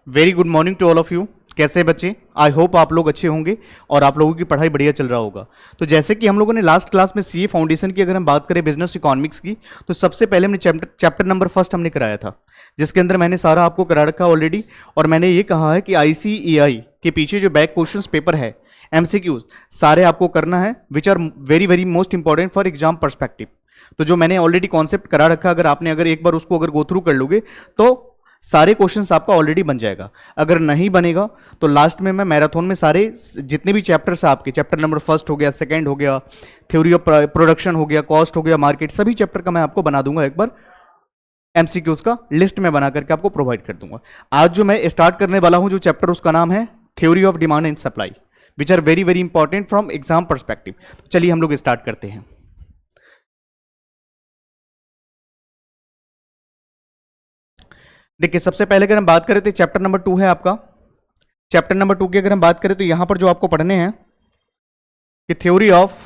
Very good morning to all of you. कैसे हैं बच्चे? आई होप आप लोग अच्छे होंगे और आप लोगों की पढ़ाई बढ़िया चल रहा होगा। तो जैसे कि हम लोगों ने लास्ट क्लास में सीए फाउंडेशन की अगर हम बात करें बिजनेस इकोनॉमिक्स की, तो सबसे पहले हमने चैप्टर नंबर फर्स्ट हमने कराया था, जिसके अंदर मैंने सारा आपको करा रखा ऑलरेडी। और मैंने ये कहा है कि आईसीएआई के पीछे जो बैक क्वेश्चन पेपर है, एमसीक्यूज, सारे आपको करना है, which are very very most important for exam perspective. तो जो मैंने ऑलरेडी कॉन्सेप्ट करा रखा, अगर आपने एक बार उसको गो थ्रू कर लोगे तो सारे क्वेश्चंस आपका ऑलरेडी बन जाएगा। अगर नहीं बनेगा तो लास्ट में मैं मैराथन में सारे जितने भी चैप्टर्स आपके, चैप्टर नंबर फर्स्ट हो गया, सेकंड हो गया, थ्योरी ऑफ प्रोडक्शन हो गया, कॉस्ट हो गया, मार्केट, सभी चैप्टर का मैं आपको बना दूंगा एक बार एमसीक्यूज का लिस्ट में बना करके आपको प्रोवाइड कर दूंगा। आज जो मैं स्टार्ट करने वाला हूं जो चैप्टर, उसका नाम है theory of demand and supply, which are very very important from exam perspective. तो चलिए हम लोग स्टार्ट करते हैं। देखिए, सबसे पहले अगर हम बात करें तो चैप्टर नंबर 2 है आपका। चैप्टर नंबर 2 की अगर हम बात करें तो यहां पर जो आपको पढ़ने हैं कि थ्योरी ऑफ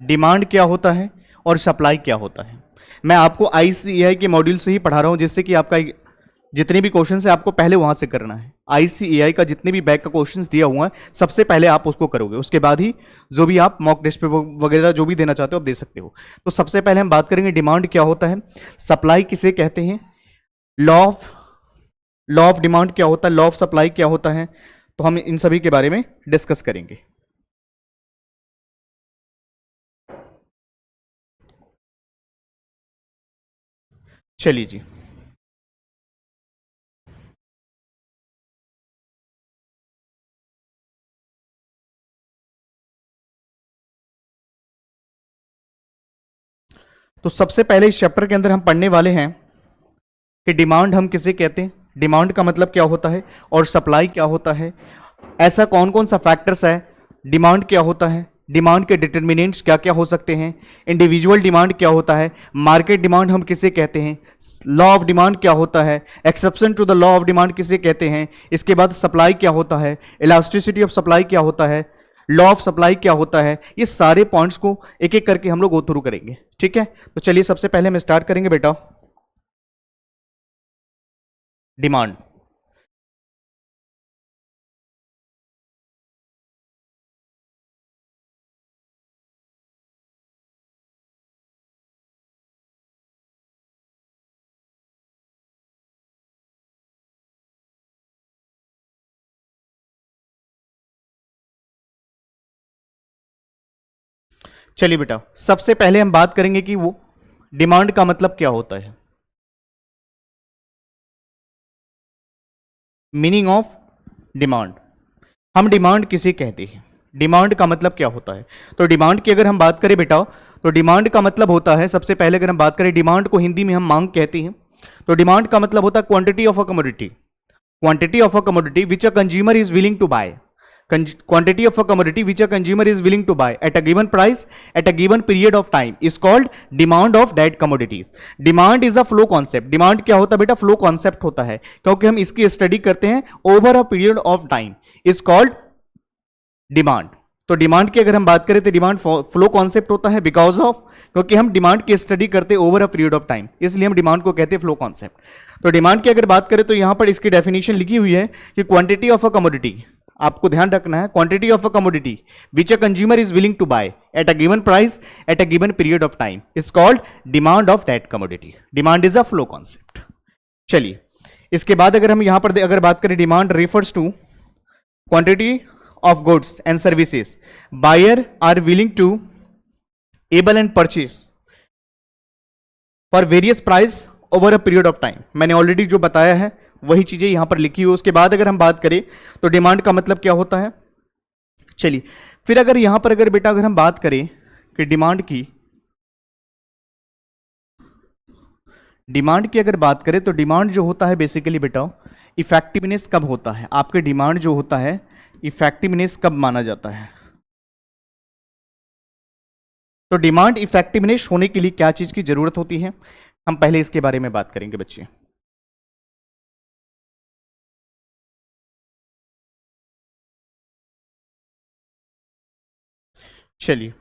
डिमांड क्या होता है और सप्लाई क्या होता है। मैं आपको आईसीएआई के मॉड्यूल से ही पढ़ा रहा हूं, जिससे कि आपका जितने भी क्वेश्चन है आपको पहले वहां से करना है। आईसीएआई का जितने भी बैक का क्वेश्चन दिया हुआ है सबसे पहले आप उसको करोगे, उसके बाद ही जो भी आप मॉक टेस्ट पेपर वगैरह जो भी देना चाहते हो आप दे सकते हो। तो सबसे पहले हम बात करेंगे डिमांड क्या होता है, सप्लाई किसे कहते हैं, लॉ ऑफ डिमांड क्या होता है, लॉ ऑफ सप्लाई क्या होता है। तो हम इन सभी के बारे में डिस्कस करेंगे। चलिए जी, तो सबसे पहले इस चैप्टर के अंदर हम पढ़ने वाले हैं कि डिमांड हम किसे कहते हैं, डिमांड का मतलब क्या होता है और सप्लाई क्या होता है, ऐसा कौन कौन सा फैक्टर्स है, डिमांड क्या होता है, डिमांड के डिटर्मिनेंट्स क्या क्या हो सकते हैं, इंडिविजुअल डिमांड क्या होता है, मार्केट डिमांड हम किसे कहते हैं, लॉ ऑफ डिमांड क्या होता है, exception to the law of demand किसे कहते हैं, इसके बाद सप्लाई क्या होता है, इलास्टिसिटी ऑफ सप्लाई क्या होता है, लॉ ऑफ सप्लाई क्या होता है। ये सारे पॉइंट्स को एक एक करके हम लोग गो थ्रू करेंगे, ठीक है। तो चलिए सबसे पहले हम स्टार्ट करेंगे बेटा डिमांड। चलिए बेटा, सबसे पहले हम बात करेंगे कि वो डिमांड का मतलब क्या होता है, मीनिंग ऑफ डिमांड। हम डिमांड किसे कहते हैं, डिमांड का मतलब क्या होता है। तो डिमांड की अगर हम बात करें बेटा, तो डिमांड का मतलब होता है, सबसे पहले अगर हम बात करें, डिमांड को हिंदी में हम मांग कहते हैं। तो डिमांड का मतलब होता है quantity of a commodity, quantity of a commodity which a consumer is willing to buy, quantity of a commodity which a consumer is willing to buy at a given price at a given period of time is called demand of that commodities. Demand is a flow concept. Demand क्या होता है बेटा, flow concept होता है, क्योंकि हम इसकी study करते हैं over a period of time is called demand. तो डिमांड की अगर हम बात करें तो डिमांड फ्लो कॉन्सेप्ट होता है बिकॉज ऑफ, क्योंकि हम डिमांड की स्टडी करते हैं over a period of time, इसलिए हम डिमांड को कहते हैं फ्लो कॉन्सेप्ट। तो डिमांड की अगर बात करें तो यहां पर इसकी डेफिनेशन लिखी हुई है कि क्वांटिटी ऑफ अ कमोडिटी, आपको ध्यान रखना है, quantity of a commodity which a consumer is willing to buy at a given price at a given period of time is called demand of that commodity. Demand is a flow concept. चलिए, इसके बाद अगर हम यहां पर अगर बात करें, demand refers to quantity of goods and services buyer are willing to able and purchase for various price over a period of time। मैंने ऑलरेडी जो बताया है वही चीजें यहां पर लिखी हुई। उसके बाद अगर हम बात करें तो डिमांड का मतलब क्या होता है। चलिए, फिर अगर यहां पर अगर बेटा अगर हम बात करें कि डिमांड की अगर बात करें तो डिमांड जो होता है बेसिकली बेटा, इफेक्टिवनेस कब होता है, आपके डिमांड जो होता है इफेक्टिवनेस कब माना जाता है। तो डिमांड इफेक्टिवनेस होने के लिए क्या चीज की जरूरत होती है, हम पहले इसके बारे में बात करेंगे बच्चे। चलिए,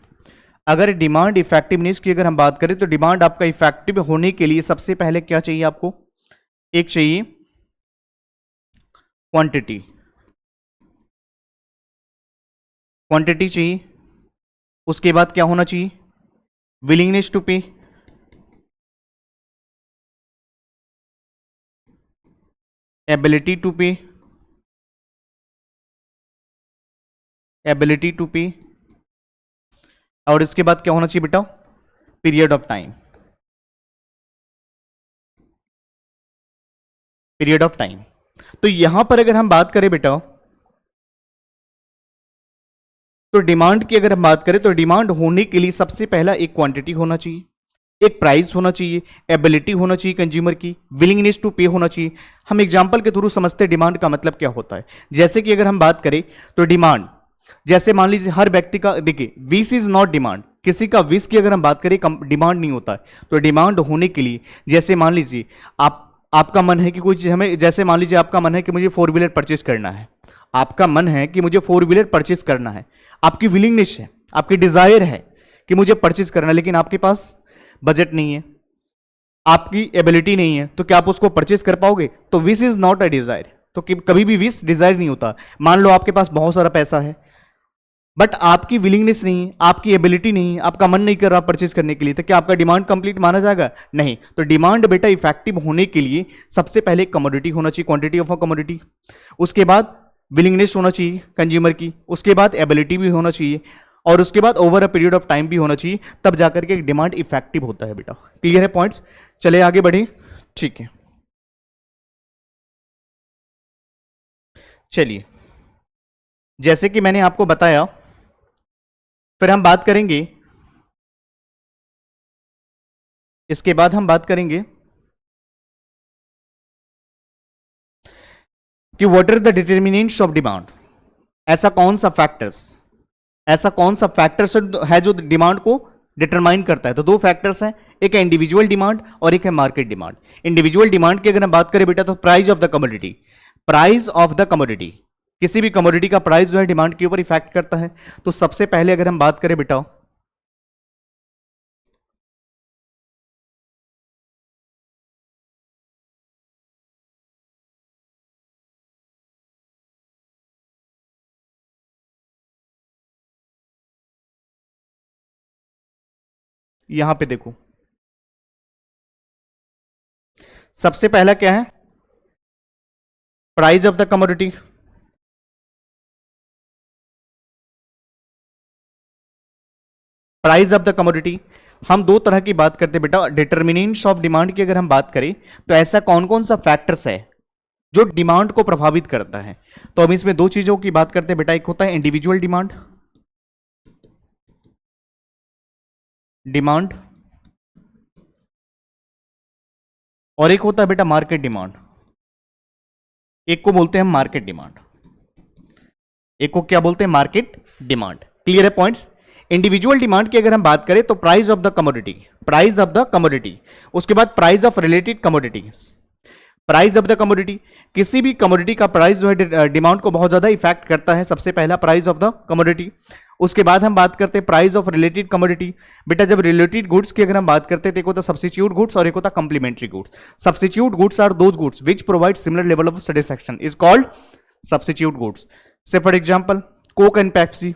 अगर डिमांड इफेक्टिवनेस की अगर हम बात करें तो डिमांड आपका इफेक्टिव होने के लिए सबसे पहले क्या चाहिए आपको, एक चाहिए क्वांटिटी, क्वांटिटी चाहिए। उसके बाद क्या होना चाहिए? विलिंगनेस टू पे, एबिलिटी टू पे, एबिलिटी टू पे, और इसके बाद क्या होना चाहिए बेटा? Period of time, period of time. तो यहां पर अगर हम बात करें बेटा, तो डिमांड की अगर हम बात करें तो डिमांड होने के लिए सबसे पहला एक क्वांटिटी होना चाहिए, एक प्राइस होना चाहिए, एबिलिटी होना चाहिए कंज्यूमर की, विलिंगनेस टू पे होना चाहिए। हम एग्जांपल के थ्रू समझते हैं डिमांड का मतलब क्या होता है। जैसे कि अगर हम बात करें तो डिमांड, जैसे मान लीजिए हर व्यक्ति का, देखिए विश इज नॉट डिमांड, किसी का विश की अगर हम बात करें डिमांड नहीं होता है। तो डिमांड होने के लिए, जैसे मान लीजिए आपका मन है कि कोई चीज हमें, जैसे मान लीजिए आपका मन है कि मुझे 4 व्हीलर परचेस करना है, आपका मन है कि मुझे 4 व्हीलर परचेस करना है, आपकी विलिंगनेस है, आपकी डिजायर है कि मुझे परचेस करना है, लेकिन आपके पास बजट नहीं है, आपकी एबिलिटी नहीं है, तो क्या आप उसको परचेस कर पाओगे? तो wish is not a desire. तो कभी भी विश डिजायर नहीं होता। मान लो आपके पास बहुत सारा पैसा है, बट आपकी विलिंगनेस नहीं है, आपकी एबिलिटी नहीं है, आपका मन नहीं कर रहा परचेस करने के लिए, तो क्या आपका डिमांड कंप्लीट माना जाएगा? नहीं। तो डिमांड बेटा इफेक्टिव होने के लिए सबसे पहले कमोडिटी होना चाहिए, क्वांटिटी ऑफ अ कमोडिटी। उसके बाद विलिंगनेस होना चाहिए कंज्यूमर की, उसके बाद एबिलिटी भी होना चाहिए, और उसके बाद over a period of time भी होना चाहिए, तब जाकर के डिमांड इफेक्टिव होता है बेटा। क्लियर है पॉइंट्स? चले आगे बढ़े, ठीक है। चलिए, जैसे कि मैंने आपको बताया, फिर हम बात करेंगे, इसके बाद हम बात करेंगे कि what are the determinants of demand. ऐसा कौन सा फैक्टर्स, ऐसा कौन सा फैक्टर्स है जो डिमांड को डिटरमाइन करता है? तो दो फैक्टर्स हैं, एक है इंडिविजुअल डिमांड और एक है मार्केट डिमांड। इंडिविजुअल डिमांड की अगर हम बात करें बेटा, तो price of the commodity, price of the commodity, किसी भी कमोडिटी का प्राइस जो है डिमांड के ऊपर इफेक्ट करता है। तो सबसे पहले अगर हम बात करें बेटा, यहां पे देखो, सबसे पहला क्या है? Price of the commodity. Price of the commodity, हम दो तरह की बात करते हैं बेटा। डिटर्मिनेंट्स ऑफ डिमांड की अगर हम बात करें, तो ऐसा कौन कौन सा फैक्टर्स है जो डिमांड को प्रभावित करता है? तो हम इसमें दो चीजों की बात करते हैं बेटा, एक होता है इंडिविजुअल डिमांड, डिमांड, और एक होता है बेटा मार्केट डिमांड। एक को बोलते हैं मार्केट डिमांड, एक को क्या बोलते हैं? Market demand. क्लियर है पॉइंट्स? इंडिविजुअल डिमांड की अगर हम बात करें तो price of the commodity, price of the commodity, उसके बाद price of related commodities. Price of the commodity, किसी भी कमोडिटी का प्राइस जो है डिमांड को बहुत ज्यादा इफेक्ट करता है, सबसे पहला प्राइस ऑफ द कमोडिटी। उसके बाद हम बात करते हैं प्राइस ऑफ रिलेटेड कमोडिटी। बेटा जब रिलेटेड गुड्स की अगर हम बात करते हैं तो एक होता है सब्स्टिट्यूट गुड्स और एक होता है complementary goods. Substitute goods are those goods which provide similar level of satisfaction, is called substitute goods. Say for example Coke and Pepsi,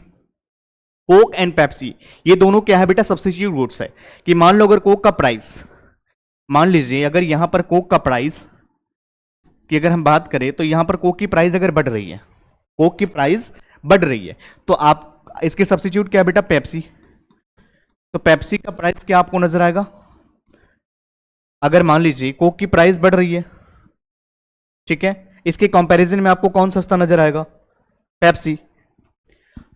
Coke and Pepsi ये दोनों क्या है बेटा? सब्स्टिट्यूट गुड्स है। कि मान लो अगर कोक का प्राइस, मान लीजिए अगर यहां पर कोक का प्राइस की अगर हम बात करें, तो यहां पर कोक की प्राइस अगर बढ़ रही है, कोक की प्राइस बढ़ रही है, तो आप इसके सब्स्टिट्यूट क्या है बेटा? पेप्सी। तो पेप्सी का प्राइस क्या आपको नजर आएगा? अगर मान लीजिए कोक की प्राइस बढ़ रही है, ठीक है, इसके कंपैरिजन में आपको कौन सस्ता नजर आएगा? पेप्सी।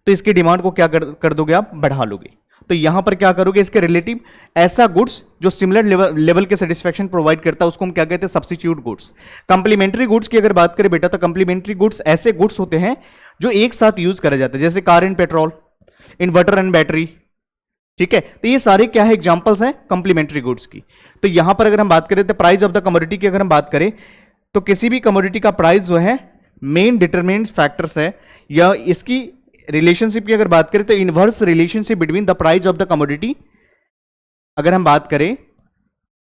तो इसकी डिमांड को क्या कर दोगे आप? बढ़ा लोगे। तो यहां पर क्या करोगे? इसके रिलेटिव ऐसा गुड्स जो सिमिलर लेवल के सेटिस्फैक्शन प्रोवाइड करता है उसको हम क्या कहते हैं? Substitute goods. कंप्लीमेंट्री गुड्स की अगर बात करें बेटा, तो कंप्लीमेंट्री गुड्स ऐसे गुड्स होते हैं जो एक साथ यूज करे जाते हैं, जैसे car and petrol, inverter and battery, ठीक है। तो ये सारे क्या है? एग्जांपल्स हैं कंप्लीमेंट्री गुड्स की। तो यहां पर अगर हम बात करें तो प्राइस ऑफ द कमोडिटी की अगर हम बात करें, तो किसी भी कमोडिटी का प्राइस जो है मेन डिटरमिनेंट फैक्टर्स है, या इसकी रिलेशनशिप की अगर बात करें तो inverse relationship between the price of the commodity अगर हम बात करें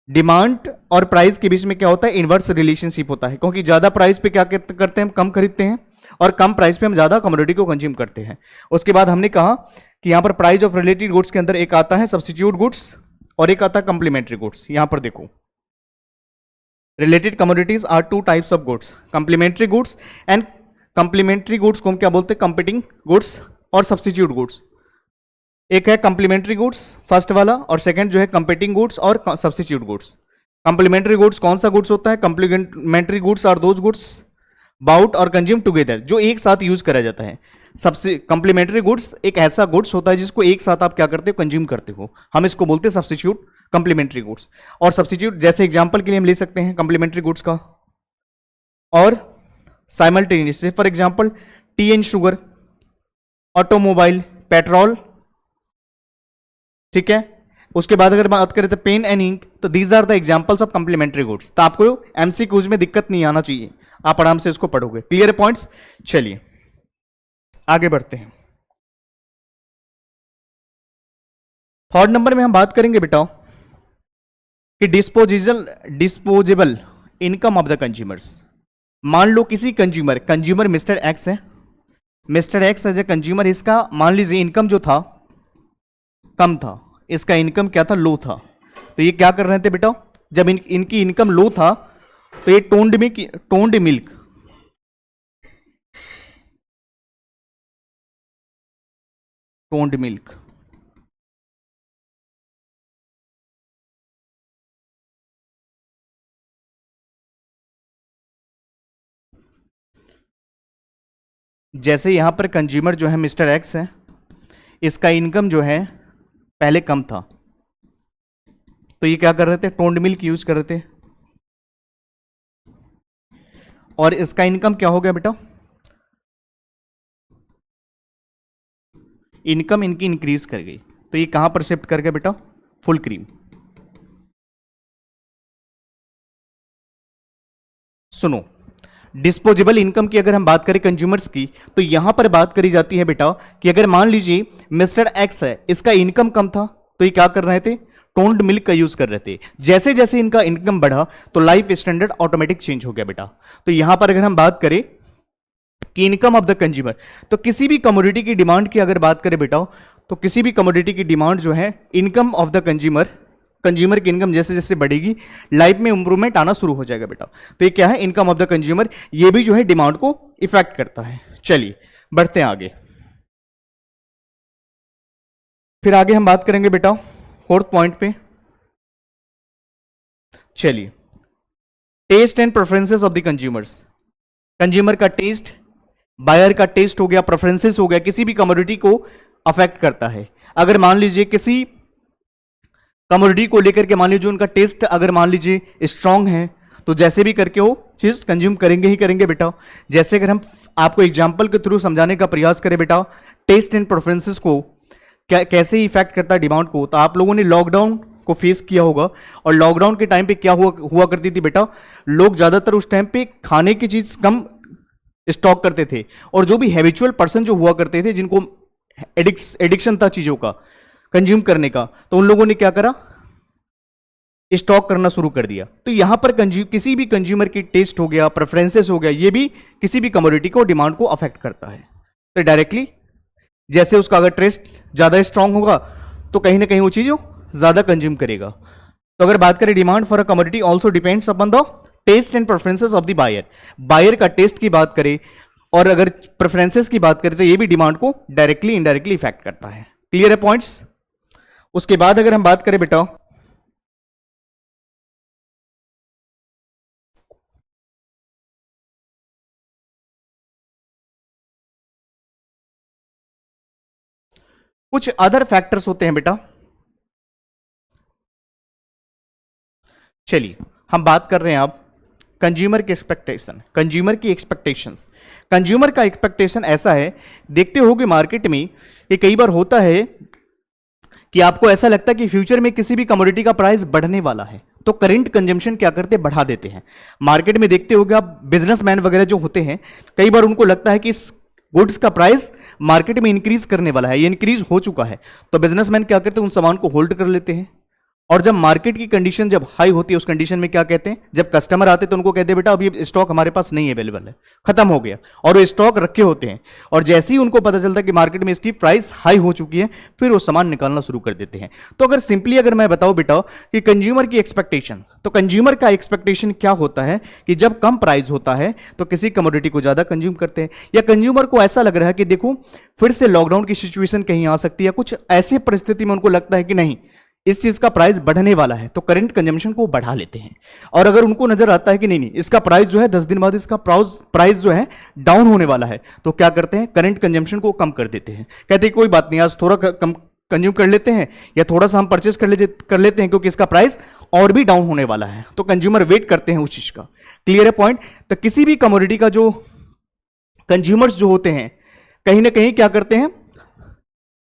डिमांड और प्राइस के बीच में क्या होता है, इनवर्स रिलेशनशिप होता है, क्योंकि ज्यादा प्राइस पे क्या करते हैं, कम खरीदते हैं, और कम प्राइस पे हम ज्यादा कमोडिटी को कंज्यूम करते हैं। उसके बाद हमने कहा कि यहां पर प्राइस ऑफ रिलेटेड गुड्स के अंदर एक आता है सब्स्टिट्यूट गुड्स और एक आता है कंप्लीमेंट्री गुड्स। यहां पर देखो, related commodities are two types of goods, complementary goods and complementary goods को हम क्या बोलते हैं, कंपीटिंग गुड्स और सब्स्टिट्यूट गुड्स। एक है कंप्लीमेंट्री गुड्स फर्स्ट वाला, और सेकंड जो है कंपीटिंग गुड्स और सब्स्टिट्यूट गुड्स। कंप्लीमेंट्री गुड्स कौन सा गुड्स होता है, complementary goods are those goods bought और कंज्यूम टुगेदर, जो एक साथ यूज करा जाता है। सबसे कंप्लीमेंट्री गुड्स एक ऐसा गुड्स होता है जिसको एक साथ आप क्या करते हो, कंज्यूम करते हो, हम इसको बोलते हैं सब्स्टिट्यूट कंप्लीमेंट्री गुड्स। और सब्स्टिट्यूट जैसे एग्जांपल के लिए हम ले सकते हैं कंप्लीमेंट्री गुड्स का, और simultaneous, for example tea and sugar, automobile, petrol, ठीक है। उसके बाद अगर बात करें तो पेन एंड इंक, तो these are the examples of complementary goods. तो आपको एमसीक्यूज में दिक्कत नहीं आना चाहिए, आप आराम से इसको पढ़ोगे। क्लियर पॉइंट्स, चलिए आगे बढ़ते हैं। थर्ड नंबर में हम बात करेंगे बेटा कि disposable income of the consumers. मान लो किसी कंज्यूमर मिस्टर एक्स है, mister X as a consumer, इसका मान लीजिए इनकम जो था कम था, इसका इनकम क्या था, लो था। तो ये क्या कर रहे थे बेटा, जब इनकी इनकम लो था तो ये टोन्ड मिल्क जैसे यहां पर कंज्यूमर जो है मिस्टर एक्स है, इसका इनकम जो है पहले कम था, तो ये क्या कर रहे थे, टोन्ड मिल्क यूज कर रहे थे, और इसका इनकम क्या हो गया बेटा, इनकम इनकी इंक्रीज कर गई, तो ये कहां पर शिफ्ट कर गया बेटा, फुल क्रीम। सुनो, डिस्पोजेबल इनकम की अगर हम बात करें कंज्यूमर्स की, तो यहां पर बात करी जाती है बेटा कि अगर मान लीजिए मिस्टर एक्स है, इसका इनकम कम था, तो ये क्या कर रहे थे, टोन्ड मिल्क का यूज कर रहे थे। जैसे जैसे इनका इनकम बढ़ा तो लाइफ स्टैंडर्ड ऑटोमेटिक चेंज हो गया बेटा। तो यहां पर अगर हम बात करें कि इनकम ऑफ द कंज्यूमर, तो किसी भी कमोडिटी की डिमांड की अगर बात करें बेटा, तो किसी भी कमोडिटी की डिमांड जो है, इनकम ऑफ द कंज्यूमर की इनकम जैसे जैसे बढ़ेगी, लाइफ में इंप्रूवमेंट आना शुरू हो जाएगा बेटा। तो ये क्या है, इनकम ऑफ द कंज्यूमर, ये भी जो है डिमांड को इफेक्ट करता है। चलिए बढ़ते हैं आगे। फिर आगे हम बात करेंगे बेटा फोर्थ पॉइंट पे। चलिए, taste and preferences of the consumers. Consumer का टेस्ट, बायर का टेस्ट हो गया, प्रेफरेंसेस हो गया, किसी भी कमोडिटी को अफेक्ट करता है। अगर मान लीजिए किसी कमोडिटी को लेकर के मान लीजिए उनका टेस्ट अगर मान लीजिए स्ट्रांग है, तो जैसे भी करके वो चीज कंज्यूम करेंगे ही करेंगे बेटा। जैसे अगर हम आपको एग्जांपल के थ्रू समझाने का प्रयास करें बेटा, टेस्ट एंड प्रेफरेंसेस को कैसे इफेक्ट करता है डिमांड को, तो आप लोगों ने लॉकडाउन को फेस किया होगा, और लॉकडाउन के टाइम पे क्या हुआ करती थी बेटा, लोग ज्यादातर उस टाइम पे खाने की चीज कम स्टॉक करते थे, और जो भी हैबिचुअल पर्सन जो हुआ करते थे, जिनको एडिक्शन था चीजों का कंज्यूम करने का, तो उन लोगों ने क्या करा, स्टॉक करना शुरू कर दिया। तो यहां पर किसी भी कंज्यूमर की टेस्ट हो गया, प्रेफरेंसेस हो गया, ये भी किसी भी कमोडिटी को डिमांड को अफेक्ट करता है। तो डायरेक्टली जैसे उसका अगर टेस्ट ज्यादा स्ट्रांग होगा, तो कहीं ना कहीं वो चीज ज्यादा कंज्यूम करेगा। तो अगर बात करें demand for a commodity also depends upon the taste and preferences of the buyer. Buyer का टेस्ट की बात करें और अगर प्रेफरेंसेस की बात करें, तो ये भी डिमांड को डायरेक्टली इनडायरेक्टली इफेक्ट करता है। क्लियर है पॉइंट्स। उसके बाद अगर हम बात करें बेटा कुछ अदर फैक्टर्स होते हैं बेटा। चलिए हम बात कर रहे हैं अब कंज्यूमर की एक्सपेक्टेशन, कंज्यूमर की एक्सपेक्टेशंस। कंज्यूमर का एक्सपेक्टेशन ऐसा है, देखते हो कि मार्केट में ये कई बार होता है कि आपको ऐसा लगता है कि फ्यूचर में किसी भी कमोडिटी का प्राइस बढ़ने वाला है, तो करंट कंजम्पशन क्या करते हैं, बढ़ा देते हैं। मार्केट में देखते होगे आप, बिजनेसमैन वगैरह जो होते हैं, कई बार उनको लगता है कि इस गुड्स का प्राइस मार्केट में इंक्रीज करने वाला है, ये इंक्रीज हो चुका है, तो बिजनेसमैन क्या करते हैं, उन सामान को होल्ड कर लेते हैं, और जब मार्केट की कंडीशन जब हाई होती है, उस कंडीशन में क्या कहते हैं, जब कस्टमर आते हैं तो उनको कहते हैं बेटा अभी स्टॉक हमारे पास नहीं अवेलेबल है, खत्म हो गया, और वो स्टॉक रखे होते हैं, और जैसे ही उनको पता चलता है कि मार्केट में इसकी प्राइस हाई हो चुकी है, फिर वो सामान निकालना शुरू कर देते हैं। तो अगर सिंपली अगर मैं बताऊं बेटा कि कंज्यूमर की एक्सपेक्टेशन, तो कंज्यूमर का एक्सपेक्टेशन क्या होता है कि जब कम प्राइस होता है तो किसी कमोडिटी को ज्यादा कंज्यूम करते हैं, या कंज्यूमर को ऐसा लग रहा है कि देखो फिर से लॉकडाउन की सिचुएशन कहीं आ सकती है, कुछ ऐसी परिस्थिति में उनको लगता है कि नहीं इस चीज का प्राइस बढ़ने वाला है, तो करंट कंजम्पशन को बढ़ा लेते हैं। और अगर उनको नजर आता है कि नहीं नहीं इसका प्राइस जो है 10 दिन बाद इसका प्राइस जो है डाउन होने वाला है, तो क्या करते हैं, करंट कंजम्पशन को कम कर देते हैं। कहते हैं कोई बात नहीं आज थोड़ा कम कंज्यूम कर लेते हैं, या थोड़ा सा हम परचेस कर लेते हैं क्योंकि इसका प्राइस और भी डाउन होने वाला है, तो कंज्यूमर वेट करते हैं उस चीज का। क्लियर है पॉइंट। तो किसी भी कमोडिटी का जो कंज्यूमर्स जो होते हैं कहीं ना कहीं क्या करते हैं,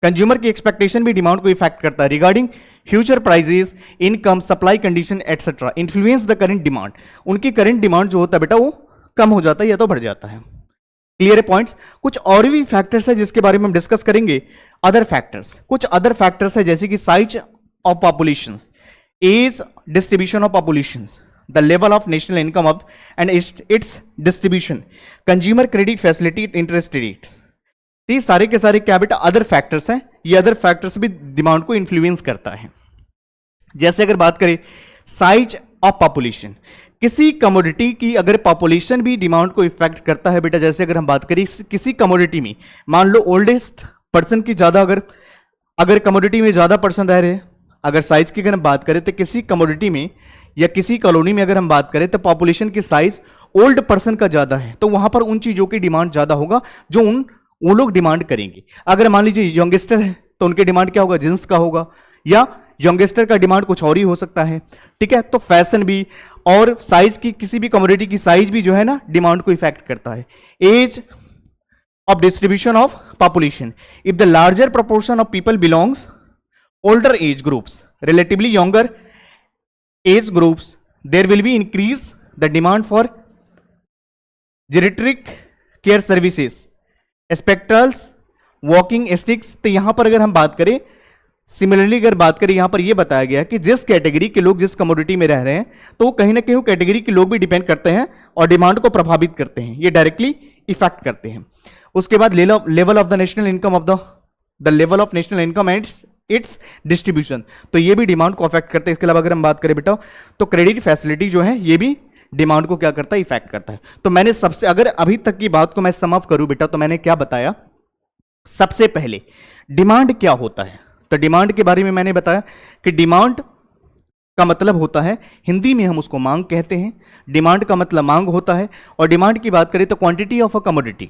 कंज्यूमर की एक्सपेक्टेशन भी डिमांड को इफेक्ट करता है। Regarding future prices, income, supply condition etcetera influence the current demand. उनकी करंट डिमांड जो होता है बेटा वो कम हो जाता है या तो बढ़ जाता है। क्लियर है पॉइंट्स। कुछ और भी फैक्टर्स है जिसके बारे में हम डिस्कस करेंगे। अदर फैक्टर्स, कुछ अदर फैक्टर्स है जैसे कि size of population, age distribution of population, the level of national income of and its distribution, consumer credit facility, interest rate. ये सारे के सारे क्या बेटा अदर फैक्टर्स हैं। ये अदर फैक्टर्स भी डिमांड को इन्फ्लुएंस करता है। जैसे अगर बात करें साइज ऑफ पॉपुलेशन, किसी कमोडिटी की अगर पॉपुलेशन भी डिमांड को इफेक्ट करता है बेटा। जैसे अगर हम बात करें किसी कमोडिटी में, मान लो ओल्डेस्ट पर्सन की ज्यादा अगर कमोडिटी में ज्यादा पर्सन रह रहे हैं, अगर साइज की अगर हम बात करें तो किसी कमोडिटी में या किसी कॉलोनी में अगर हम बात करें तो पॉपुलेशन की साइज ओल्ड पर्सन का ज्यादा है, तो वहां पर उन चीजों की डिमांड ज्यादा होगा जो वो लोग डिमांड करेंगे। अगर मान लीजिए यंगस्टर है तो उनके डिमांड क्या होगा, जींस का होगा, या यंगस्टर का डिमांड कुछ और ही हो सकता है। ठीक है, तो फैशन भी और साइज की, किसी भी कमोडिटी की साइज भी जो है ना डिमांड को इफेक्ट करता है। Age of distribution of population, if the larger proportion of people belongs older age groups, relatively younger age groups, there will be increase the demand for geriatric care services, spectrals, walking sticks। तो यहां पर अगर हम बात करें, similarly अगर बात करें, यहां पर यह बताया गया कि जिस कैटेगरी के लोग जिस कमोडिटी में रह रहे हैं तो कहीं ना कहीं कैटेगरी के लोग भी डिपेंड करते हैं और डिमांड को प्रभावित करते हैं, ये डायरेक्टली इफेक्ट करते हैं। उसके बाद level of the national income of the level of national income and its distribution, तो ये भी डिमांड को अफेक्ट करते हैं। इसके अलावा अगर हम बात करें बेटा तो क्रेडिट फैसिलिटी जो है ये भी डिमांड को क्या करता है, इफेक्ट करता है। तो मैंने सबसे, अगर अभी तक की बात को मैं सम अप करूं बेटा, तो मैंने क्या बताया, सबसे पहले डिमांड क्या होता है। तो डिमांड के बारे में मैंने बताया कि डिमांड का मतलब होता है, हिंदी में हम उसको मांग कहते हैं। डिमांड का मतलब मांग होता है। और डिमांड की बात करें तो quantity of a commodity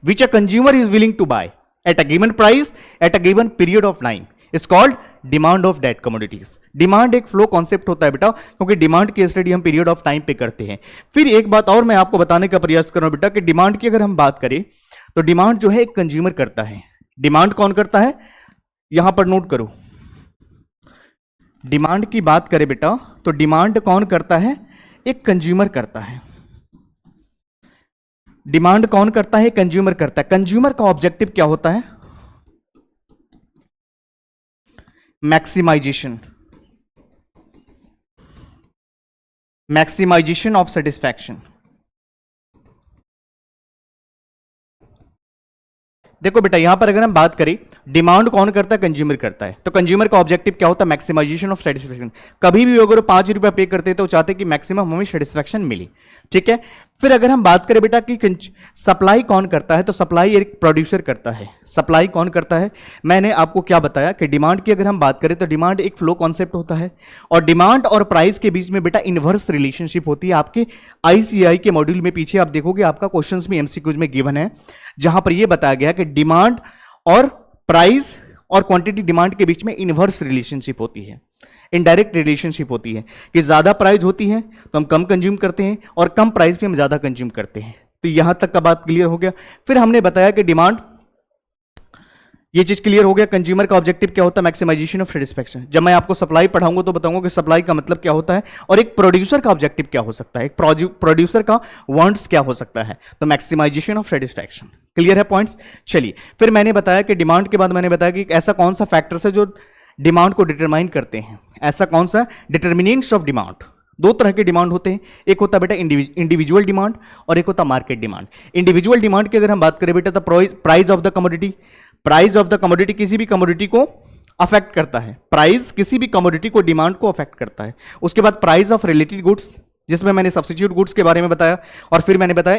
which a consumer is willing to buy at a given price at a given period of time is called demand of that commodities। Demand एक फ्लो कॉन्सेप्ट होता है बेटा, क्योंकि demand की study हम period of time पे करते हैं। फिर एक बात और मैं आपको बताने का प्रयास कर रहा हूं बेटा कि डिमांड की अगर हम बात करें तो डिमांड जो है एक कंज्यूमर करता है। डिमांड कौन करता है, यहां पर नोट करो, डिमांड की बात करें बेटा तो डिमांड कौन करता है, एक कंज्यूमर करता है। डिमांड कौन करता है, कंज्यूमर करता है। कंज्यूमर का ऑब्जेक्टिव क्या होता है, मैक्सिमाइजेशन ऑफ सेटिस्फैक्शन। देखो बेटा यहां पर अगर हम बात करें डिमांड कौन करता है, कंज्यूमर करता है। तो कंज्यूमर का ऑब्जेक्टिव क्या होता है, मैक्सिमाइजेशन ऑफ सेटिस्फैक्शन। कभी भी अगर 5 रुपया पे करते तो चाहते कि मैक्सिमम हमें सेटिस्फैक्शन मिले। ठीक है, फिर अगर हम बात करें बेटा कि सप्लाई कौन करता है, तो सप्लाई एक प्रोड्यूसर करता है। सप्लाई कौन करता है, मैंने आपको क्या बताया कि डिमांड की अगर हम बात करें तो डिमांड एक फ्लो कॉन्सेप्ट होता है, और डिमांड और प्राइस के बीच में बेटा इनवर्स रिलेशनशिप होती है। आपके आईसीआई के मॉड्यूल में पीछे आप देखोगे आपका क्वेश्चंस भी एमसीक्यूज में गिवन है, जहां पर यह बताया गया कि डिमांड और प्राइस और क्वांटिटी डिमांड के बीच में इनवर्स रिलेशनशिप होती है, इनडायरेक्ट रिलेशनशिप होती है कि ज्यादा प्राइस होती है तो हम कम कंज्यूम करते हैं और कम प्राइस पे हम ज्यादा कंज्यूम करते हैं। तो यहां तक का बात क्लियर हो गया। फिर हमने बताया कि डिमांड, ये चीज क्लियर हो गया। कंज्यूमर का ऑब्जेक्टिव क्या होता है, मैक्सिमाइजेशन ऑफ सेटिस्फैक्शन। जब मैं आपको सप्लाई पढ़ाऊंगा तो बताऊंगा कि सप्लाई का मतलब क्या होता है और एक प्रोड्यूसर का ऑब्जेक्टिव क्या हो सकता है, एक प्रोड्यूसर का वांट्स क्या हो सकता है। तो मैक्सिमाइजेशन ऑफ सेटिस्फैक्शन। क्लियर है पॉइंट्स। चलिए फिर मैंने बताया कि डिमांड के बाद मैंने बताया कि ऐसा कौन सा फैक्टर्स है जो डिमांड को डिटरमाइन करते हैं। ऐसा कौन सा? Determinants of demand. दो तरह के डिमांड होते हैं, एक होता है बेटा इंडिविजुअल डिमांड और एक होता है मार्केट डिमांड। इंडिविजुअल डिमांड की अगर हम बात करें बेटा तो price of the commodity, price of the commodity किसी भी कमोडिटी को अफेक्ट करता है, प्राइस किसी भी कमोडिटी को डिमांड को अफेक्ट करता है। उसके बाद प्राइस ऑफ रिलेटेड गुड्स, जिसमें मैंने सब्स्टिट्यूट गुड्स के बारे में बताया, और फिर मैंने बताया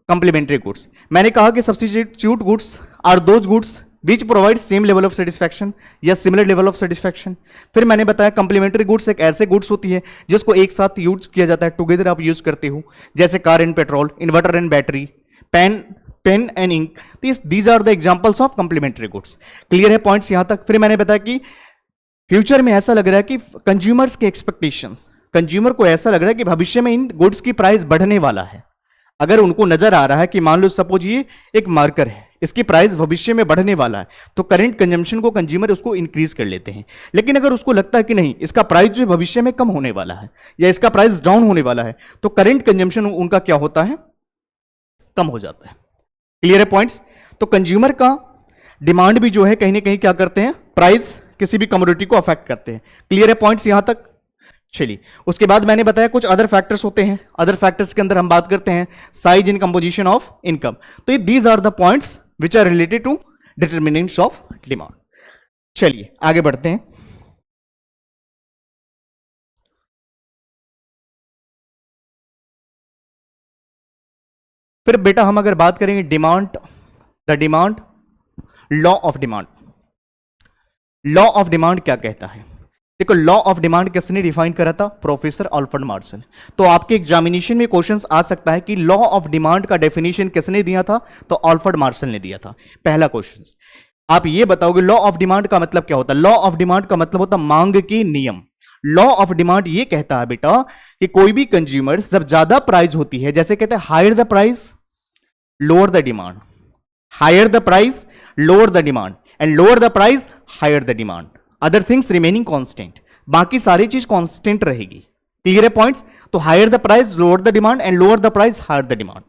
कंप्लीमेंट्री गुड्स। मैंने कहा कि substitute goods are those goods which provide same level of satisfaction या सिमिलर लेवल ऑफ सेटिस्फैक्शन। फिर मैंने बताया कंप्लीमेंट्री गुड्स एक ऐसे गुड्स होती है जिसको एक साथ यूज किया जाता है, टुगेदर आप यूज करते हो, जैसे car and petrol, inverter and battery, pen and ink. These are the examples of complementary goods. Clear है पॉइंट्स यहां तक? फिर मैंने बताया कि फ्यूचर में ऐसा लग रहा है कि कंज्यूमर्स के एक्सपेक्टेशंस, कंज्यूमर को ऐसा लग रहा है कि भविष्य में इन गुड्स की प्राइस बढ़ने वाला है। अगर उनको नजर आ रहा है कि मान लो सपोज ये एक मार्कर है, इसकी प्राइस भविष्य में बढ़ने वाला है, तो करंट कंजम्पशन को कंज्यूमर उसको इंक्रीज कर लेते हैं। लेकिन अगर उसको लगता है कि नहीं, इसका प्राइस जो है भविष्य में कम होने वाला है या इसका प्राइस डाउन होने वाला है, तो करंट कंजम्पशन उनका क्या होता है? कम हो जाता है। क्लियर है पॉइंट्स? तो कंज्यूमर का डिमांड भी जो है कहीं ना कहीं क्या करते हैं, प्राइस किसी भी कमोडिटी को अफेक्ट करते हैं। क्लियर है पॉइंट्स यहां तक? चलिए, उसके बाद मैंने बताया कुछ अदर फैक्टर्स होते हैं। अदर फैक्टर्स के अंदर हम बात करते हैं size and composition of income. तो these are the points which are related to determinants of demand. चलिए आगे बढ़ते हैं। फिर बेटा हम अगर बात करेंगे demand, the demand, law of demand. Law of demand क्या कहता है? देखो, लॉ ऑफ डिमांड किसने डिफाइन करा था? Professor Alfred Marshall. तो आपके एग्जामिनेशन में क्वेश्चंस आ सकता है कि लॉ ऑफ डिमांड का डेफिनेशन किसने दिया था? तो अल्फ्रेड मार्शल ने दिया था। पहला क्वेश्चन, आप ये बताओगे लॉ ऑफ डिमांड का मतलब क्या होता है? लॉ ऑफ डिमांड का मतलब होता है मांग के नियम। लॉ ऑफ डिमांड ये कहता है बेटा कि कोई भी कंज्यूमर जब ज्यादा प्राइस होती है, जैसे कहते हैं higher the price lower the demand, higher the price lower the demand, and lower the price higher the demand, other things remaining constant, बाकी सारी चीज कांस्टेंट रहेगी। क्लियर है पॉइंट्स? तो higher the price lower the demand and lower the price higher the demand,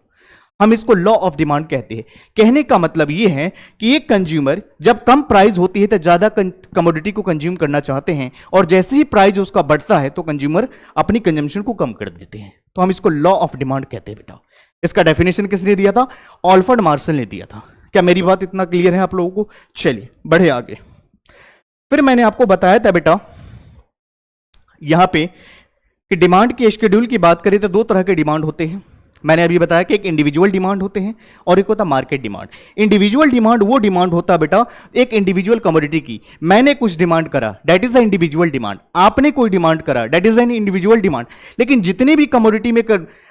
हम इसको law of demand कहते हैं। कहने का मतलब यह है कि एक कंज्यूमर जब कम प्राइस होती है तो ज्यादा कमोडिटी को कंज्यूम करना चाहते हैं, और जैसे ही प्राइस उसका बढ़ता है तो कंज्यूमर अपनी कंजम्पशन को कम कर देते हैं। तो हम इसको लॉ ऑफ डिमांड कहते हैं बेटा। इसका डेफिनेशन किसने दिया था? अल्फ्रेड मार्शल ने दिया था। क्या मेरी बात इतना क्लियर है आप लोगों को? चलिए बढ़े आगे। फिर मैंने आपको बताया था बेटा यहां पे कि डिमांड के शेड्यूल की बात करें तो दो तरह के डिमांड होते हैं। मैंने अभी बताया कि एक इंडिविजुअल डिमांड होते हैं और एक होता मार्केट डिमांड। इंडिविजुअल डिमांड वो डिमांड होता है बेटा एक इंडिविजुअल कमोडिटी की, मैंने कुछ डिमांड करा, that is a individual demand, आपने कोई डिमांड करा, that is an individual demand. लेकिन जितने भी कमोडिटी में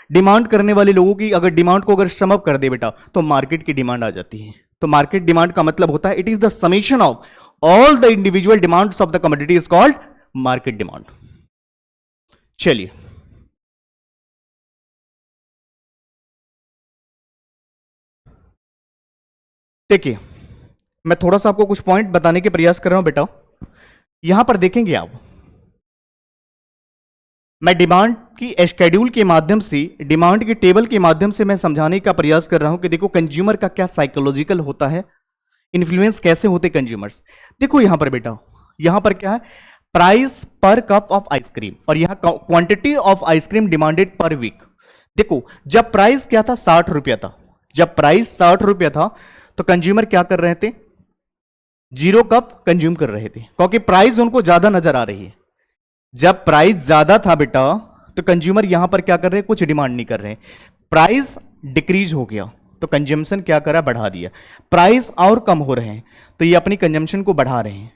डिमांड करने वाले लोगों की अगर डिमांड को अगर सम अप कर दे बेटा तो मार्केट की डिमांड आ जाती है। तो मार्केट डिमांड का मतलब होता है it is the summation of all the individual demands of the commodity is called market demand. चलिए देखिए, मैं थोड़ा सा आपको कुछ पॉइंट बताने के प्रयास कर रहा हूं बेटा। यहां पर देखेंगे आप, मैं डिमांड की शेड्यूल के माध्यम से, डिमांड के टेबल के माध्यम से मैं समझाने का प्रयास कर रहा हूं कि देखो कंज्यूमर का क्या साइकोलॉजिकल होता है, इन्फ्लुएंस कैसे होते कंज्यूमर्स। देखो यहां पर बेटा, यहां पर क्या है, प्राइस पर कप ऑफ आइसक्रीम, और यहां क्वांटिटी ऑफ आइसक्रीम डिमांडेड पर वीक। देखो जब प्राइस क्या था, 60 रुपया था, जब प्राइस 60 रुपया था तो कंज्यूमर क्या कर रहे थे, 0 कप कंज्यूम कर रहे थे, क्योंकि प्राइस उनको ज्यादा नजर आ रही है। जब प्राइस ज्यादा था बेटा तो कंज्यूमर यहां पर क्या कर रहे हैं, कुछ डिमांड नहीं कर रहे हैं। प्राइस डिक्रीज हो गया तो कंजम्पशन क्या करा, बढ़ा दिया। प्राइस और कम हो रहे हैं तो ये अपनी कंजम्पशन को बढ़ा रहे हैं।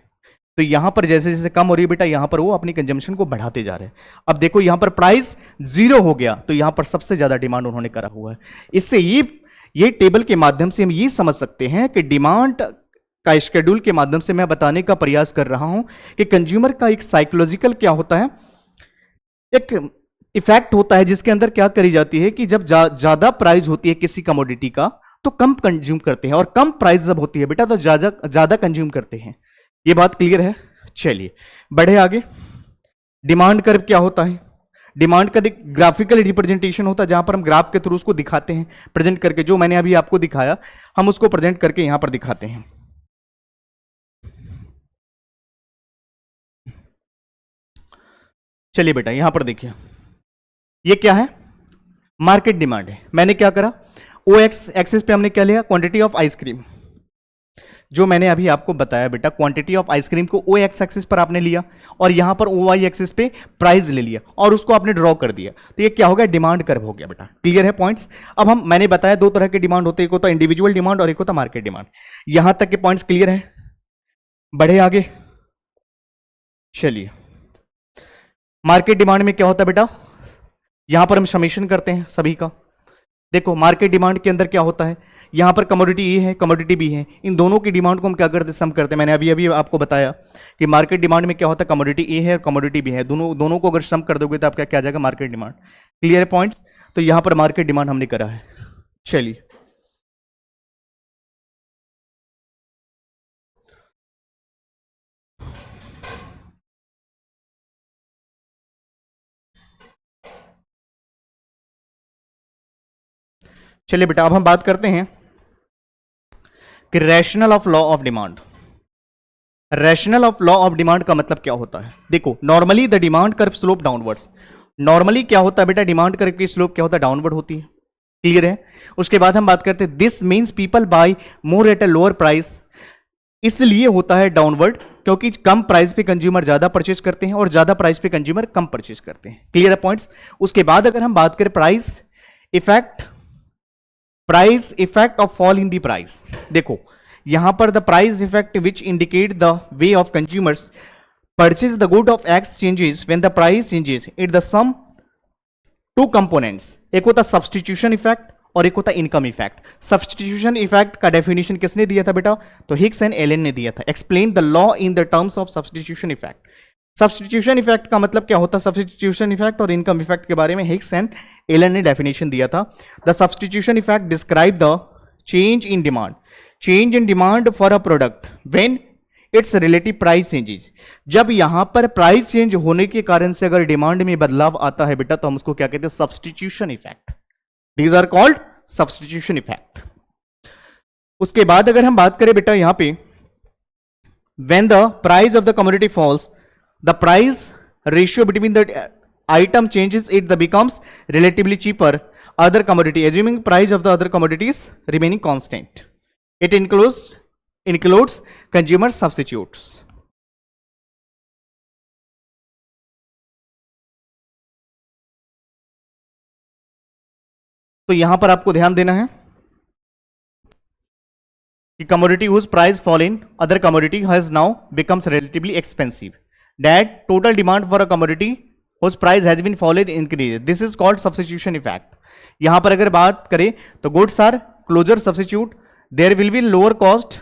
तो यहां पर जैसे जैसे कम हो रही है बेटा, यहां पर वो अपनी कंजम्पशन को बढ़ाते जा रहे हैं। अब देखो यहां पर प्राइस 0 हो गया तो यहां पर सबसे ज्यादा डिमांड उन्होंने करा हुआ है। इससे ये टेबल के माध्यम से हम ये समझ सकते हैं कि डिमांड का शेड्यूल के माध्यम से मैं बताने का प्रयास कर रहा हूं कि कंज्यूमर का एक साइकोलॉजिकल क्या होता है, एक इफेक्ट होता है जिसके अंदर क्या करी जाती है कि जब ज्यादा प्राइस होती है किसी कमोडिटी का तो कम कंज्यूम करते हैं, और कम प्राइस जब होती है बेटा तो ज्यादा कंज्यूम करते हैं। ये बात क्लियर है? चलिए बढ़े आगे। डिमांड कर्व क्या होता है? डिमांड का ग्राफिकल रिप्रेजेंटेशन होता है जहां पर हम ग्राफ के थ्रू उसको दिखाते हैं, प्रेजेंट करके, जो मैंने अभी आपको दिखाया हम उसको प्रेजेंट करके यहां पर दिखाते हैं। चलिए बेटा यहां पर देखिए, ये क्या है, मार्केट डिमांड है। मैंने क्या करा, ओ एक्स एक्सिस पे हमने क्या लिया, क्वांटिटी ऑफ आइसक्रीम, जो मैंने अभी आपको बताया बेटा, क्वांटिटी ऑफ आइसक्रीम को ओ एक्स एक्सिस पर आपने लिया और यहां पर ओ वाई एक्सिस पे प्राइस ले लिया और उसको आपने ड्रॉ कर दिया, तो ये क्या हो गया, डिमांड कर्व हो गया बेटा। क्लियर है पॉइंट्स? अब मैंने बताया दो तरह के डिमांड होते हैं, एक होता है इंडिविजुअल डिमांड और एक होता है मार्केट डिमांड। यहां तक के पॉइंट्स क्लियर है? बढ़े आगे, चलिए। मार्केट डिमांड में क्या होता है बेटा, यहां पर हम समेशन करते हैं सभी का। देखो मार्केट डिमांड के अंदर क्या होता है, यहां पर कमोडिटी ए है, कमोडिटी बी है, इन दोनों की डिमांड को हम क्या करते हैं, सम करते हैं। मैंने अभी अभी आपको बताया कि मार्केट डिमांड में क्या होता है, कमोडिटी ए है और कमोडिटी बी है, दोनों को अगर सम कर दोगे तो आपका क्या आ जाएगा, मार्केट डिमांड। क्लियर है पॉइंट्स? तो यहां पर मार्केट डिमांड हमने करा है। चलिए चलिए बेटा, अब हम बात करते हैं कि rational of law of demand. Rational of law of demand का मतलब क्या होता है? देखो normally the demand curve slope downwards, normally क्या होता है बेटा, डिमांड कर्व की स्लोप क्या होता है, डाउनवर्ड होती है। क्लियर है? उसके बाद हम बात करते हैं, this means people buy more at a lower price, इसलिए होता है डाउनवर्ड क्योंकि कम प्राइस पे कंज्यूमर ज्यादा परचेज करते हैं और ज्यादा प्राइस पे कंज्यूमर कम परचेज करते हैं। क्लियर है पॉइंट्स? उसके बाद अगर हम बात करें price effect of fall in the price, देखो यहां पर the price effect which indicate the way of consumers purchase the good of X changes when the price changes it the sum two components, एक होता substitution effect और एक होता income effect. Substitution effect का definition किसने दिया था बेटा, तो हिक्स एंड एलन ने दिया था। Explain the law in the terms of substitution effect. Substitution effect का मतलब क्या होता है, सब्सटीट्यूशन इफेक्ट और इनकम इफेक्ट के बारे में हिक्स एंड एलन ने डेफिनेशन दिया था। The substitution effect describe the change in demand for a product when it's relative price changes. जब यहां पर प्राइस चेंज होने के कारण से अगर डिमांड में बदलाव आता है बेटा, तो हम उसको क्या कहते हैं, substitution effect. These are called substitution effect. उसके बाद अगर हम बात करें बेटा यहां पे, when the price of the commodity falls the price ratio between the item changes, it becomes relatively cheaper other commodity, assuming price of the other commodities remaining constant. It includes consumer substitutes. तो यहां पर आपको ध्यान देना है कि commodity whose price fall in other commodity has now becomes relatively expensive, that total demand for a commodity whose price has been fallen increase. This is called substitution effect. यहां पर अगर बात करें तो goods are closer substitute, there will be lower cost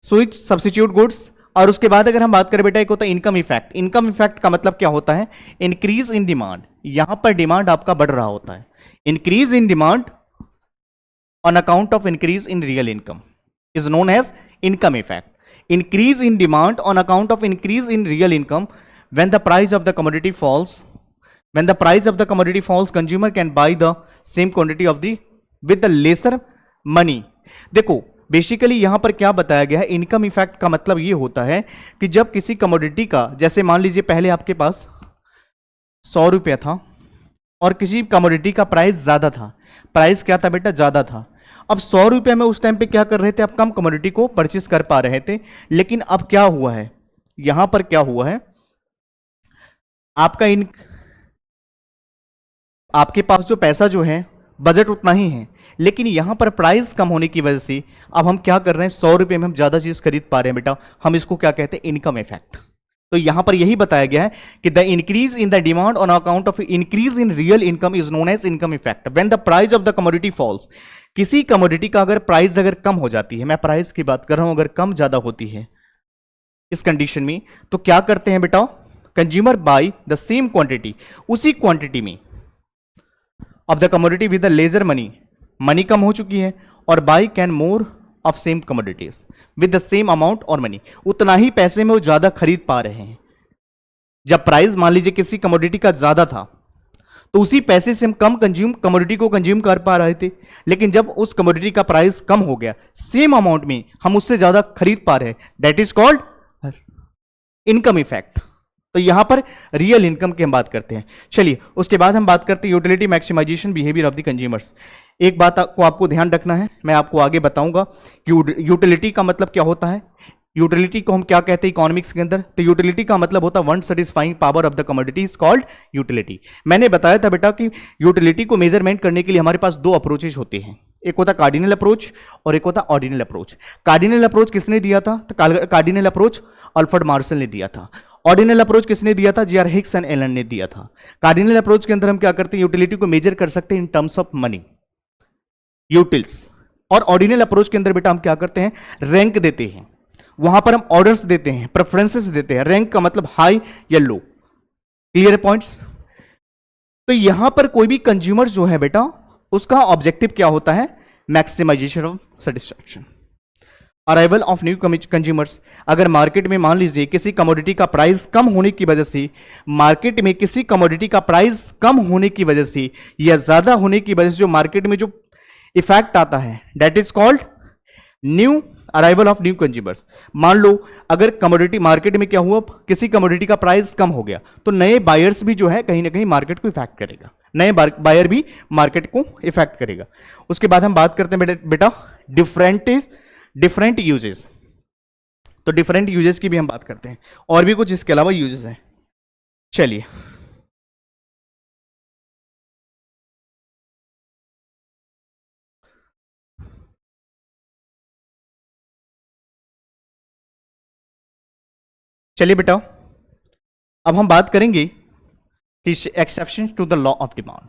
switch substitute goods। और उसके बाद अगर हम बात करें बेटा, एक होता है इनकम इफेक्ट। इनकम इफेक्ट का मतलब क्या होता है, इंक्रीज इन डिमांड, यहां पर डिमांड आपका बढ़ रहा होता है, increase in demand on account of increase in real income is known as income effect. Increase in demand on account of increase in real income when the price of the commodity falls. When the price of the commodity falls, consumer can buy the same quantity of the with the lesser money. देखो basically यहां पर क्या बताया गया है, income effect का मतलब ये होता है कि जब किसी कमोडिटी का, जैसे मान लीजिए पहले आपके पास 100 रुपया था और किसी कमोडिटी का प्राइस ज्यादा था, प्राइस क्या था बेटा, ज्यादा था। अब 100 रुपये में उस टाइम पे क्या कर रहे थे, आप कम कमोडिटी को परचेस कर पा रहे थे। लेकिन अब क्या हुआ है, यहां पर क्या हुआ है, आपके पास जो पैसा जो है बजट उतना ही है, लेकिन यहां पर प्राइस कम होने की वजह से अब हम क्या कर रहे हैं, 100 रुपये में हम ज्यादा चीज खरीद पा रहे हैं बेटा, हम इसको क्या कहते हैं, इनकम इफेक्ट। तो यहां पर यही बताया गया है कि the increase in the demand on account of increase in real income is known as income effect. When the price of the commodity falls, किसी कमोडिटी का अगर प्राइस अगर कम हो जाती है, मैं प्राइस की बात कर रहा हूं, अगर कम ज्यादा होती है इस कंडीशन में, तो क्या करते हैं बेटा, consumer buy the same quantity, उसी क्वांटिटी में of the commodity with the lesser money कम हो चुकी है, और buy can more of same commodities with the same amount और मनी, उतना ही पैसे में वो ज्यादा खरीद पा रहे हैं। जब प्राइस मान लीजिए किसी कमोडिटी का ज्यादा था तो उसी पैसे से हम कम कमोडिटी को कंज्यूम कर पा रहे थे, लेकिन जब उस कमोडिटी का प्राइस कम हो गया, सेम अमाउंट में हम उससे ज्यादा खरीद पा रहे हैं, that is called income effect. तो यहां पर रियल इनकम की हम बात करते हैं। चलिए उसके बाद हम बात करते हैं utility maximisation behaviour of the consumers. एक बात को आपको ध्यान रखना है, मैं आपको आगे बताऊंगा कि यूटिलिटी का मतलब क्या होता है। यूटिलिटी को हम क्या कहते हैं इकोनॉमिक्स के अंदर, तो यूटिलिटी का मतलब होता है one satisfying power of the commodity is called utility. मैंने बताया था बेटा कि यूटिलिटी को मेजरमेंट करने के लिए हमारे पास दो अप्रोचेज होते हैं, एक होता कार्डिनल अप्रोच और एक होता ऑर्डिनल अप्रोच। कार्डिनल अप्रोच किसने दिया था, तो कार्डिनल अप्रोच अल्फ्रेड मार्शल ने दिया था। ऑर्डिनल अप्रोच किसने दिया था, जी आर हिक्स एंड एलन ने दिया था। कार्डिनल अप्रोच के अंदर हम क्या करते हैं, यूटिलिटी को मेजर कर सकते हैं in terms of money, utils. और ऑर्डिनल अप्रोच के अंदर बेटा हम क्या करते हैं, रैंक देते हैं, वहां पर हम ऑर्डर्स देते हैं, प्रेफरेंसेस देते हैं। रैंक का मतलब हाई या लो, क्लियर पॉइंट्स। तो यहां पर कोई भी कंज्यूमर जो है बेटा उसका ऑब्जेक्टिव क्या होता है, maximisation of satisfaction, arrival of new consumers. अगर मार्केट में मान लीजिए किसी कमोडिटी का प्राइस कम होने की वजह से, मार्केट में किसी कमोडिटी का प्राइस कम होने की वजह से या ज्यादा होने की वजह से जो मार्केट में जो इफेक्ट आता है that is called new arrival of new consumers. मान लो अगर कमोडिटी मार्केट में क्या हुआ, किसी कमोडिटी का प्राइस कम हो गया तो नए बायर्स भी जो है कहीं ना कहीं मार्केट को इफेक्ट करेगा, नए बायर भी मार्केट को इफेक्ट करेगा। उसके बाद हम बात करते हैं बेटा डिफरेंट यूजेस। तो डिफरेंट यूजेस की भी हम बात करते हैं, और भी कुछ इसके अलावा यूजेस हैं। चलिए चलिए बेटा अब हम बात करेंगे कि exception to the law of demand.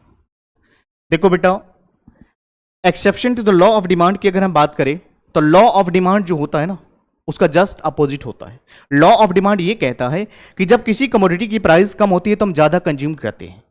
देखो बेटा exception to the law of demand की अगर हम बात करें तो लॉ ऑफ डिमांड जो होता है ना उसका जस्ट अपोजिट होता है। लॉ ऑफ डिमांड ये कहता है कि जब किसी कमोडिटी की प्राइस कम होती है तो हम ज्यादा कंज्यूम करते हैं,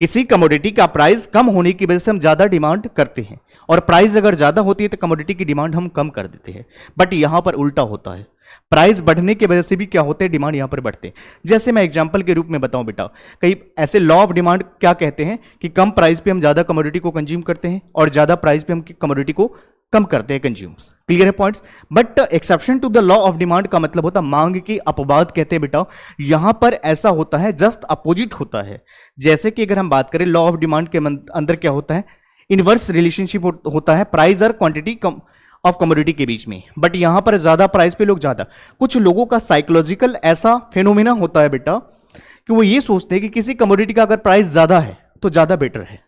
किसी कमोडिटी का प्राइस कम होने की वजह से हम ज्यादा डिमांड करते हैं, और प्राइस अगर ज्यादा होती है तो कमोडिटी की डिमांड हम कम कर देते हैं। बट यहां पर उल्टा होता है, प्राइस बढ़ने की वजह से भी क्या होते हैं, डिमांड यहां पर बढ़ते हैं। जैसे मैं एग्जांपल के रूप में बताऊं बेटा, कई ऐसे लॉ ऑफ डिमांड क्या कहते हैं कि कम प्राइस पे हम ज्यादा कमोडिटी को कंज्यूम करते हैं और ज्यादा प्राइस पे हम कमोडिटी को कम करते हैं कंज्यूम्स, क्लियर है points. But exception to the law of demand का मतलब होता है मांग की अपवाद कहते हैं बेटा। यहां पर ऐसा होता है जस्ट अपोजिट होता है। जैसे कि अगर हम बात करें लॉ ऑफ डिमांड के अंदर क्या होता है, इनवर्स रिलेशनशिप होता है प्राइस और क्वांटिटी ऑफ कमोडिटी के बीच में। बट यहां पर ज्यादा प्राइस पे लोग ज्यादा, कुछ लोगों का साइकोलॉजिकल ऐसा फिनोमिना होता है बेटा कि वो ये सोचते हैं कि किसी कमोडिटी का अगर प्राइस ज्यादा है तो ज्यादा बेटर है,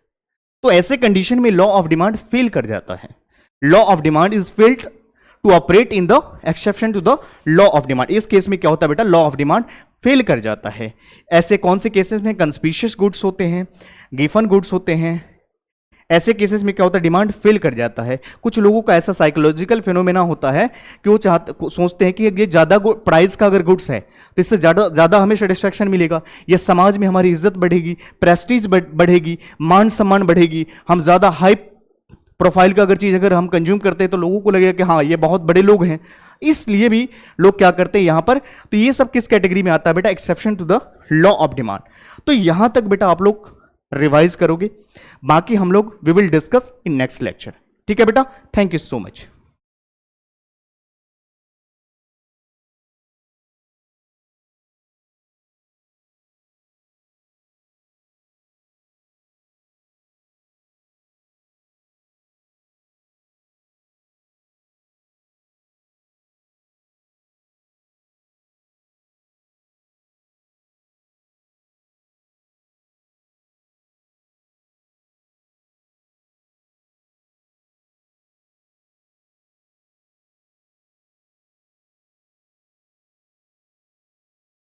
तो ऐसे कंडीशन में लॉ ऑफ डिमांड फेल कर जाता है। Law of demand is failed to operate in the exception to the law of demand. इस केस में क्या होता है बेटा, लॉ ऑफ डिमांड फेल कर जाता है। ऐसे कौन से केसेस में, कंस्पिशियस गुड्स होते हैं, गिफन गुड्स होते हैं, ऐसे केसेस में क्या होता है, डिमांड फेल कर जाता है। कुछ लोगों का ऐसा साइकोलॉजिकल फिनोमेना होता है कि वो सोचते हैं कि ये ज्यादा प्राइस का अगर गुड्स है तो इससे ज्यादा हमें सेटिस्फैक्शन मिलेगा, ये समाज में हमारी इज्जत बढ़ेगी, प्रेस्टीज बढ़ेगी, मान सम्मान बढ़ेगी, हम ज्यादा हाई प्रोफाइल का अगर चीज अगर हम कंज्यूम करते हैं तो लोगों को लगेगा कि हाँ ये बहुत बड़े लोग हैं। इसलिए भी लोग क्या करते हैं यहां पर, तो ये सब किस कैटेगरी में आता है बेटा, exception to the law of demand. तो यहां तक बेटा आप लोग रिवाइज करोगे, बाकी हम लोग we will discuss in next lecture. ठीक है बेटा, थैंक यू सो मच।